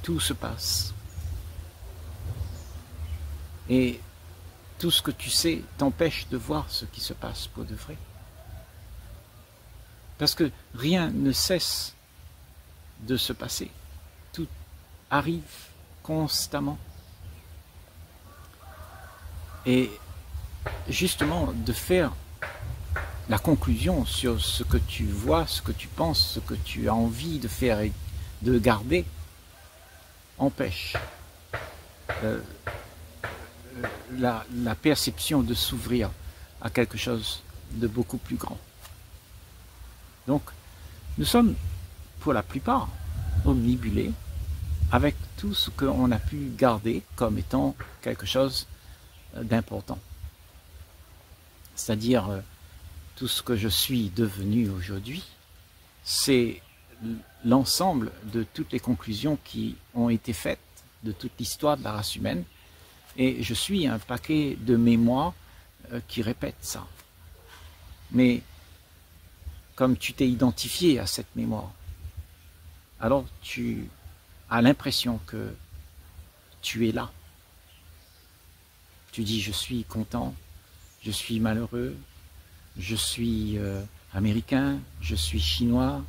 tout se passe. Et tout ce que tu sais t'empêche de voir ce qui se passe pour de vrai. Parce que rien ne cesse de se passer. Tout arrive constamment. Et justement, de faire la conclusion sur ce que tu vois, ce que tu penses, ce que tu as envie de faire et de garder, empêche la perception de s'ouvrir à quelque chose de beaucoup plus grand. Donc, nous sommes, pour la plupart, omnibulés avec tout ce qu'on a pu garder comme étant quelque chose d'important. C'est-à-dire, tout ce que je suis devenu aujourd'hui, c'est l'ensemble de toutes les conclusions qui ont été faites de toute l'histoire de la race humaine, et je suis un paquet de mémoires qui répètent ça. Mais comme tu t'es identifié à cette mémoire, alors tu as l'impression que tu es là. Tu dis, je suis content, je suis malheureux, je suis américain, je suis chinois.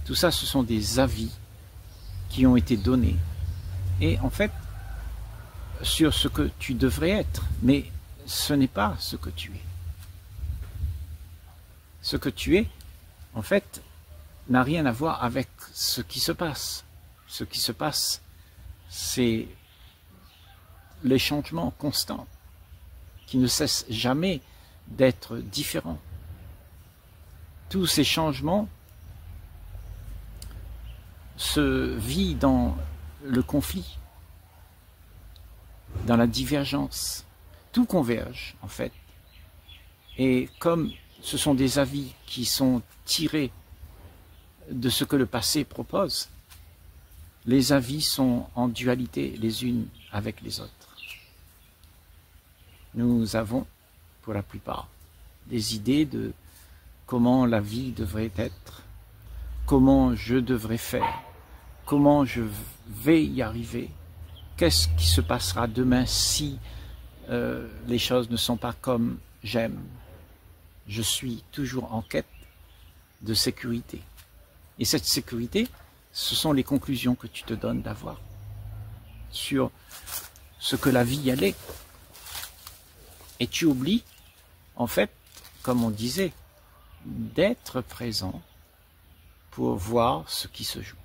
Tout ça, ce sont des avis qui ont été donnés. Et en fait, sur ce que tu devrais être, mais ce n'est pas ce que tu es. Ce que tu es, en fait, n'a rien à voir avec ce qui se passe. Ce qui se passe, c'est les changements constants qui ne cessent jamais d'être différents. Tous ces changements se vivent dans le conflit, dans la divergence. Tout converge, en fait. Et comme ce sont des avis qui sont tirés de ce que le passé propose, les avis sont en dualité les unes avec les autres. Nous avons, pour la plupart, des idées de comment la vie devrait être, comment je devrais faire, comment je vais y arriver, qu'est-ce qui se passera demain si les choses ne sont pas comme j'aime. Je suis toujours en quête de sécurité. Et cette sécurité, ce sont les conclusions que tu te donnes d'avoir sur ce que la vie elle est. Et tu oublies, en fait, comme on disait, d'être présent pour voir ce qui se joue.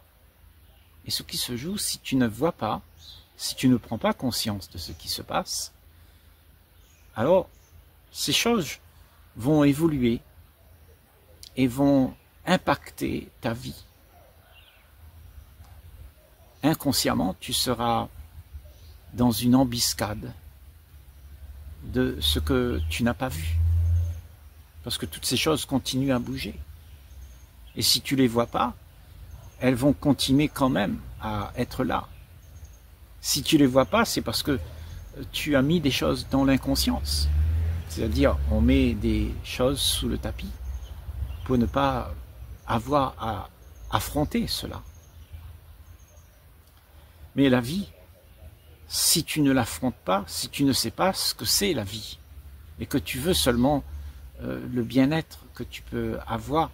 Et ce qui se joue, si tu ne vois pas, si tu ne prends pas conscience de ce qui se passe, alors ces choses vont évoluer et vont impacter ta vie. Inconsciemment, tu seras dans une embuscade de ce que tu n'as pas vu. Parce que toutes ces choses continuent à bouger. Et si tu ne les vois pas, elles vont continuer quand même à être là. Si tu ne les vois pas, c'est parce que tu as mis des choses dans l'inconscience. C'est-à-dire, on met des choses sous le tapis pour ne pas avoir à affronter cela. Mais la vie, si tu ne l'affrontes pas, si tu ne sais pas ce que c'est la vie, et que tu veux seulement le bien-être que tu peux avoir,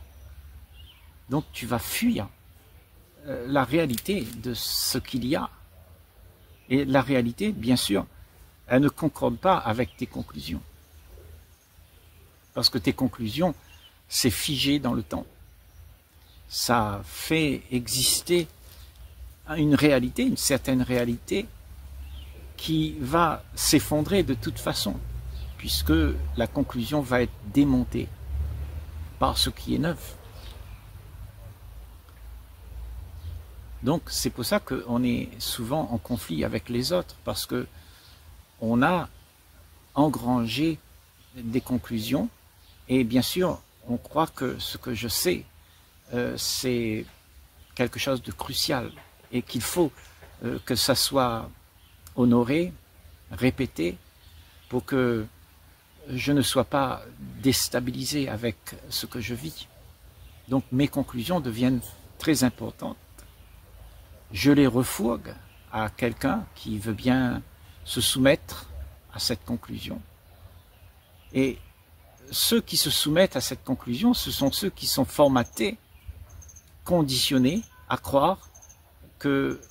donc tu vas fuir la réalité de ce qu'il y a. Et la réalité, bien sûr, elle ne concorde pas avec tes conclusions. Parce que tes conclusions, c'est figé dans le temps. Ça fait exister une réalité, une certaine réalité, qui va s'effondrer de toute façon, puisque la conclusion va être démontée par ce qui est neuf. Donc c'est pour ça qu'on est souvent en conflit avec les autres, parce que on a engrangé des conclusions, et bien sûr on croit que ce que je sais c'est quelque chose de crucial, et qu'il faut que ça soit honoré, répété, pour que je ne sois pas déstabilisé avec ce que je vis. Donc mes conclusions deviennent très importantes. je les refourgue à quelqu'un qui veut bien se soumettre à cette conclusion. Et ceux qui se soumettent à cette conclusion, ce sont ceux qui sont formatés, conditionnés à croire que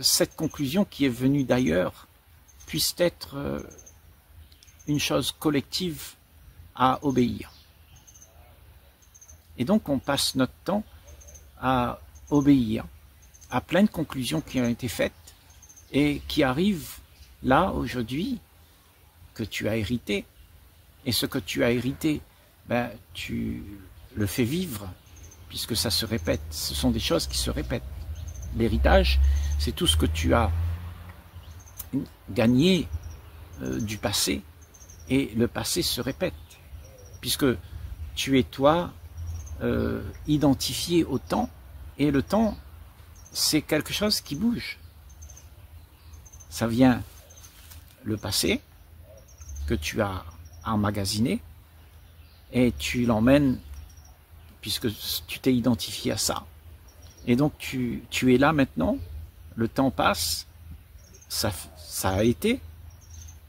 cette conclusion qui est venue d'ailleurs puisse être une chose collective à obéir. Et donc on passe notre temps à obéir à plein de conclusions qui ont été faites et qui arrivent là aujourd'hui que tu as hérité. Et ce que tu as hérité, ben, tu le fais vivre puisque ça se répète. Ce sont des choses qui se répètent. L'héritage, c'est tout ce que tu as gagné du passé, et le passé se répète puisque tu es toi identifié au temps, et le temps c'est quelque chose qui bouge. Ça vient le passé que tu as emmagasiné et tu l'emmènes puisque tu t'es identifié à ça. Et donc tu es là maintenant, le temps passe, ça a été,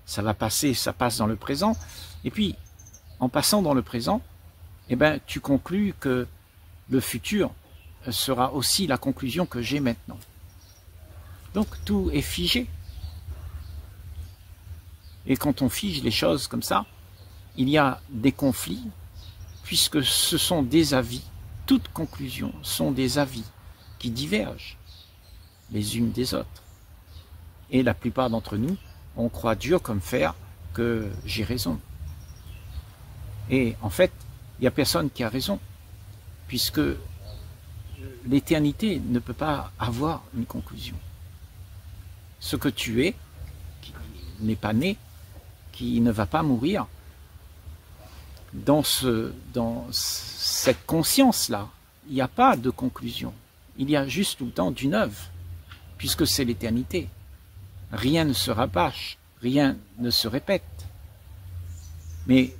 ça va passer, ça passe dans le présent, et puis en passant dans le présent, eh ben, tu conclus que le futur sera aussi la conclusion que j'ai maintenant. Donc tout est figé. Et quand on fige les choses comme ça, il y a des conflits, puisque ce sont des avis. Toutes conclusions sont des avis qui divergent les unes des autres. Et la plupart d'entre nous, on croit dur comme fer que j'ai raison. Et en fait, il n'y a personne qui a raison, puisque l'éternité ne peut pas avoir une conclusion. Ce que tu es, qui n'est pas né, qui ne va pas mourir, dans cette conscience-là, il n'y a pas de conclusion. Il y a juste tout le temps d'une œuvre, puisque c'est l'éternité. Rien ne se rabâche, rien ne se répète. Mais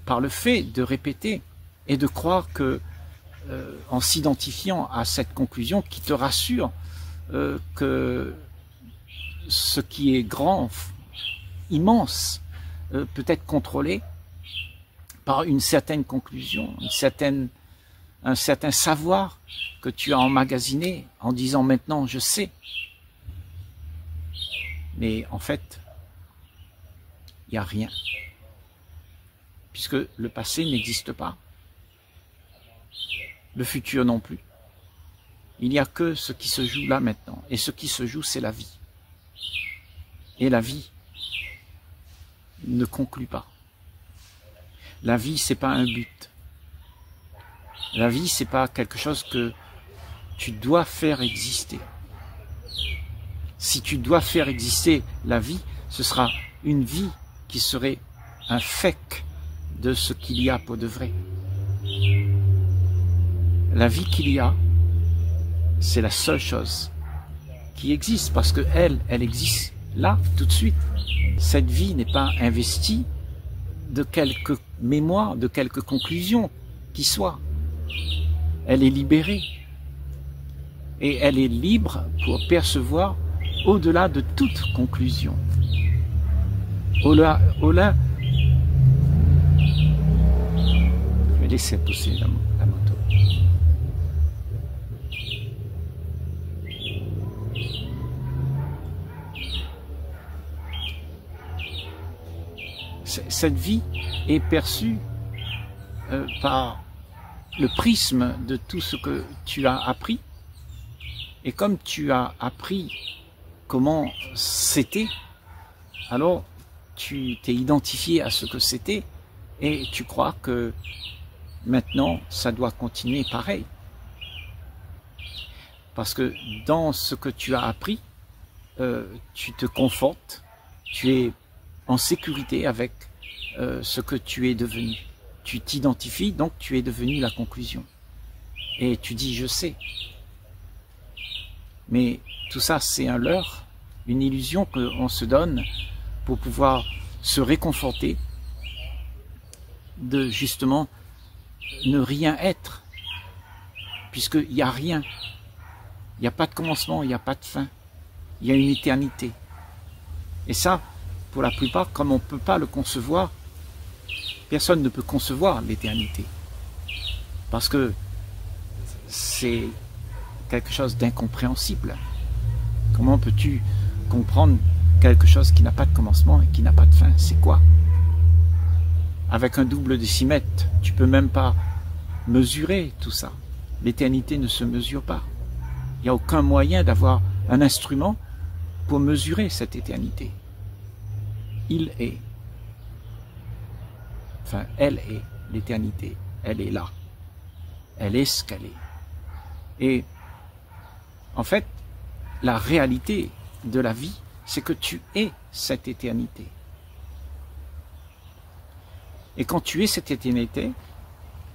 par le fait de répéter et de croire que, en s'identifiant à cette conclusion qui te rassure que ce qui est grand, immense, peut être contrôlé par une certaine conclusion, un certain savoir que tu as emmagasiné en disant maintenant je sais. Mais en fait, il n'y a rien, puisque le passé n'existe pas, le futur non plus. Il n'y a que ce qui se joue là maintenant, et ce qui se joue, c'est la vie. Et la vie ne conclut pas. La vie, c'est pas un but. La vie, c'est pas quelque chose que tu dois faire exister. Si tu dois faire exister la vie, ce sera une vie qui serait un fake de ce qu'il y a pour de vrai. La vie qu'il y a, c'est la seule chose qui existe, parce que elle existe là, tout de suite. Cette vie n'est pas investie de quelques mémoires, de quelques conclusions qui soient. Elle est libérée. Et elle est libre pour percevoir au-delà de toute conclusion. Au-delà. Je vais laisser pousser la moto. Cette vie est perçue par le prisme de tout ce que tu as appris. Et comme tu as appris comment c'était, alors tu t'es identifié à ce que c'était et tu crois que maintenant ça doit continuer pareil. Parce que dans ce que tu as appris, tu te confortes, tu es en sécurité avec ce que tu es devenu. Tu t'identifies, donc tu es devenu la conclusion. Et tu dis je sais. Mais tout ça, c'est un leurre, une illusion qu'on se donne pour pouvoir se réconforter de justement ne rien être, puisqu'il n'y a rien. Il n'y a pas de commencement, il n'y a pas de fin. Il y a une éternité. Et ça, pour la plupart, comme on ne peut pas le concevoir, personne ne peut concevoir l'éternité. Parce que c'est quelque chose d'incompréhensible. Comment peux-tu comprendre quelque chose qui n'a pas de commencement et qui n'a pas de fin? C'est quoi? Avec un double décimètre, tu peux même pas mesurer tout ça. L'éternité ne se mesure pas. Il n'y a aucun moyen d'avoir un instrument pour mesurer cette éternité. Il est. Enfin, elle est l'éternité. Elle est là. Elle est ce qu'elle est. Et en fait, la réalité de la vie, c'est que tu es cette éternité. Et quand tu es cette éternité,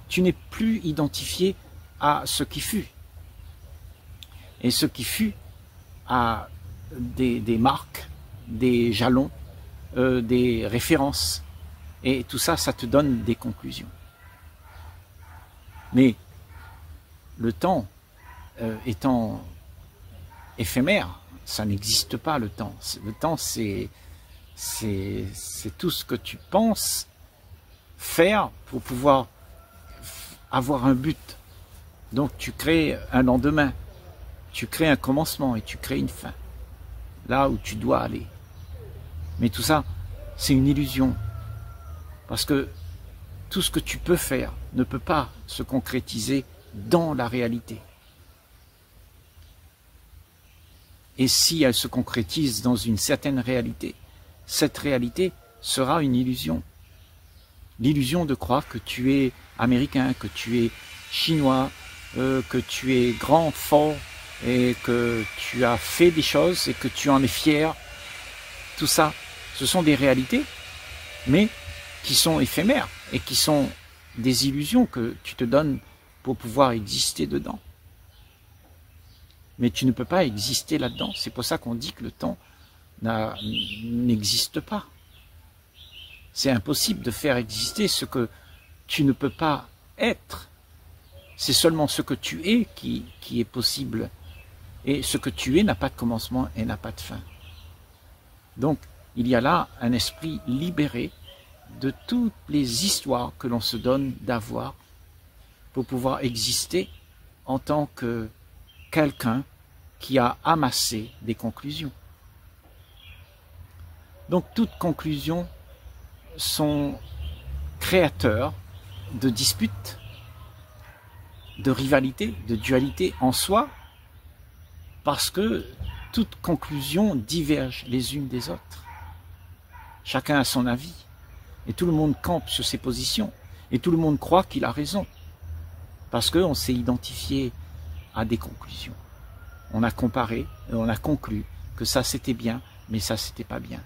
tu n'es plus identifié à ce qui fut. Et ce qui fut a des marques, des jalons, des références. Et tout ça, ça te donne des conclusions. Mais le temps étant éphémère, ça n'existe pas le temps. Le temps, c'est tout ce que tu penses faire pour pouvoir avoir un but. Donc tu crées un lendemain, tu crées un commencement et tu crées une fin, là où tu dois aller. Mais tout ça, c'est une illusion. Parce que tout ce que tu peux faire ne peut pas se concrétiser dans la réalité. Et si elle se concrétise dans une certaine réalité, cette réalité sera une illusion. L'illusion de croire que tu es américain, que tu es chinois, que tu es grand, fort, et que tu as fait des choses et que tu en es fier. Tout ça, ce sont des réalités, mais qui sont éphémères et qui sont des illusions que tu te donnes pour pouvoir exister dedans. Mais tu ne peux pas exister là-dedans. C'est pour ça qu'on dit que le temps n'existe pas. C'est impossible de faire exister ce que tu ne peux pas être. C'est seulement ce que tu es qui est possible. Et ce que tu es n'a pas de commencement et n'a pas de fin. Donc, il y a là un esprit libéré de toutes les histoires que l'on se donne d'avoir pour pouvoir exister en tant que quelqu'un qui a amassé des conclusions. Donc, toutes conclusions sont créateurs de disputes, de rivalités, de dualités en soi, parce que toutes conclusions divergent les unes des autres. Chacun a son avis, et tout le monde campe sur ses positions, et tout le monde croit qu'il a raison, parce qu'on s'est identifié à des conclusions. On a comparé, et on a conclu que ça c'était bien, mais ça c'était pas bien.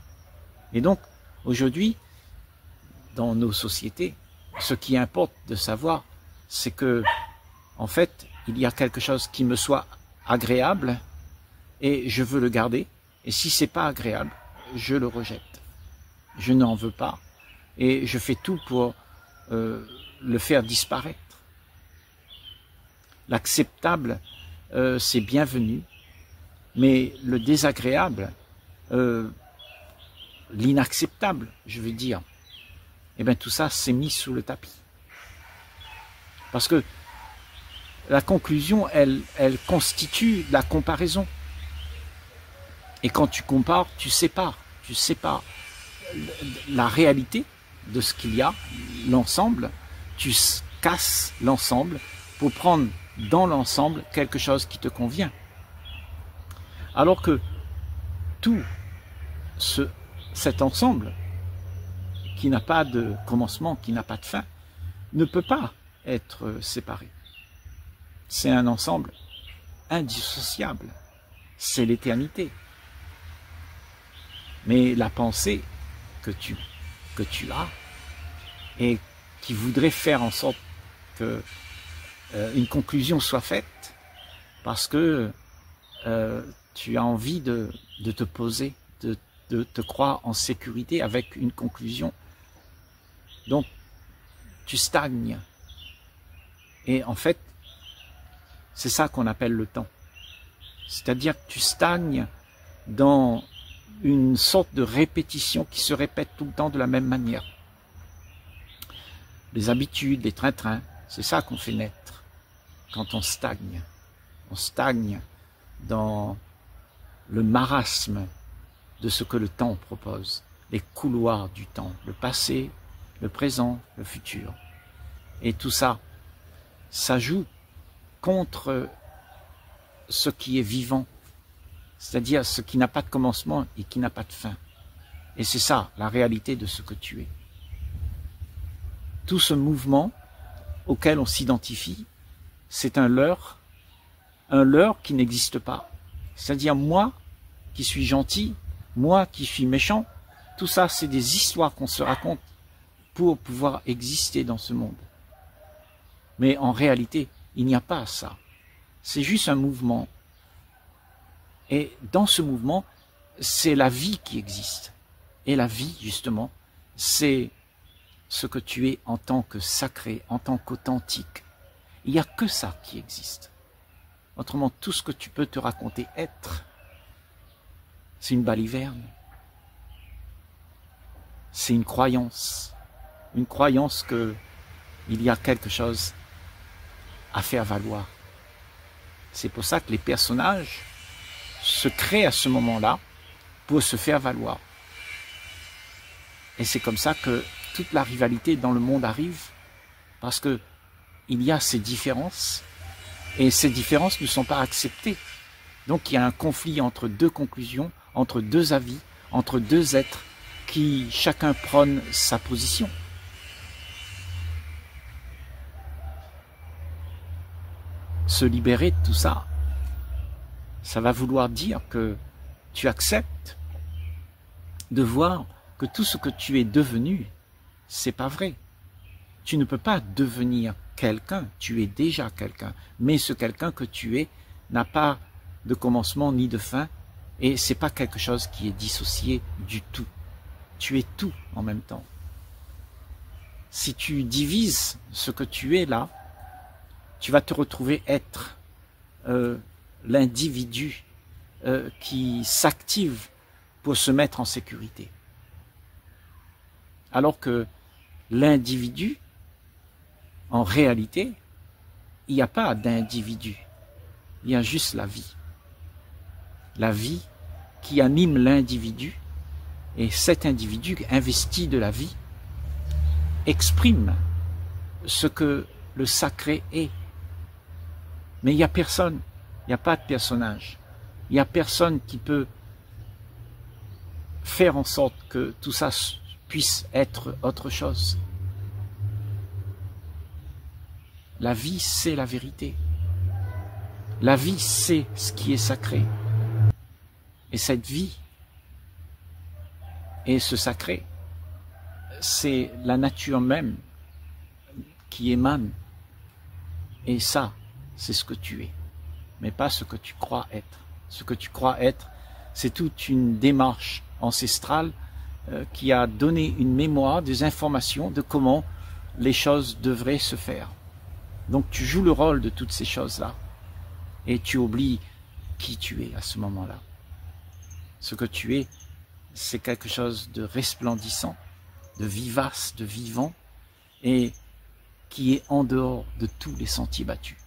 Et donc, aujourd'hui, dans nos sociétés, ce qui importe de savoir, c'est que, en fait, il y a quelque chose qui me soit agréable et je veux le garder. Et si c'est pas agréable, je le rejette. Je n'en veux pas et je fais tout pour le faire disparaître. L'acceptable, c'est bienvenu, mais le désagréable, l'inacceptable, je veux dire, eh bien tout ça c'est mis sous le tapis. Parce que la conclusion, elle constitue la comparaison. Et quand tu compares, tu sépares la réalité de ce qu'il y a, l'ensemble, tu casses l'ensemble pour prendre dans l'ensemble quelque chose qui te convient. Alors que tout cet ensemble, qui n'a pas de commencement, qui n'a pas de fin, ne peut pas être séparé. C'est un ensemble indissociable. C'est l'éternité. Mais la pensée que tu as et qui voudrait faire en sorte que une conclusion soit faite parce que tu as envie de te poser, de te croire en sécurité avec une conclusion. Donc, tu stagnes. Et en fait, c'est ça qu'on appelle le temps. C'est-à-dire que tu stagnes dans une sorte de répétition qui se répète tout le temps de la même manière. Les habitudes, les trains-trains, c'est ça qu'on fait naître quand on stagne. On stagne dans le marasme de ce que le temps propose, les couloirs du temps, le passé, le présent, le futur. Et tout ça, ça joue contre ce qui est vivant, c'est-à-dire ce qui n'a pas de commencement et qui n'a pas de fin. Et c'est ça, la réalité de ce que tu es. Tout ce mouvement auquel on s'identifie, c'est un leurre qui n'existe pas. C'est-à-dire moi qui suis gentil, moi qui suis méchant, tout ça c'est des histoires qu'on se raconte pour pouvoir exister dans ce monde. Mais en réalité, il n'y a pas ça. C'est juste un mouvement. Et dans ce mouvement, c'est la vie qui existe. Et la vie, justement, c'est ce que tu es en tant que sacré, en tant qu'authentique. Il n'y a que ça qui existe. Autrement, tout ce que tu peux te raconter être, c'est une baliverne. C'est une croyance que il y a quelque chose à faire valoir. C'est pour ça que les personnages se créent à ce moment-là pour se faire valoir. Et c'est comme ça que toute la rivalité dans le monde arrive, parce que il y a ces différences, et ces différences ne sont pas acceptées. Donc il y a un conflit entre deux conclusions, entre deux avis, entre deux êtres qui chacun prône sa position. Se libérer de tout ça, ça va vouloir dire que tu acceptes de voir que tout ce que tu es devenu, c'est pas vrai. Tu ne peux pas devenir quelqu'un, tu es déjà quelqu'un. Mais ce quelqu'un que tu es n'a pas de commencement ni de fin, et c'est pas quelque chose qui est dissocié du tout. Tu es tout en même temps. Si tu divises ce que tu es là, tu vas te retrouver être l'individu qui s'active pour se mettre en sécurité. Alors que l'individu, en réalité, il n'y a pas d'individu, il y a juste la vie. La vie qui anime l'individu, et cet individu investi de la vie exprime ce que le sacré est. Mais il n'y a personne, il n'y a pas de personnage, il n'y a personne qui peut faire en sorte que tout ça puisse être autre chose. La vie, c'est la vérité. La vie, c'est ce qui est sacré. Et cette vie et ce sacré, c'est la nature même qui émane. Et ça, c'est ce que tu es, mais pas ce que tu crois être. Ce que tu crois être, c'est toute une démarche ancestrale qui a donné une mémoire, des informations de comment les choses devraient se faire. Donc tu joues le rôle de toutes ces choses-là et tu oublies qui tu es à ce moment-là. Ce que tu es, c'est quelque chose de resplendissant, de vivace, de vivant et qui est en dehors de tous les sentiers battus.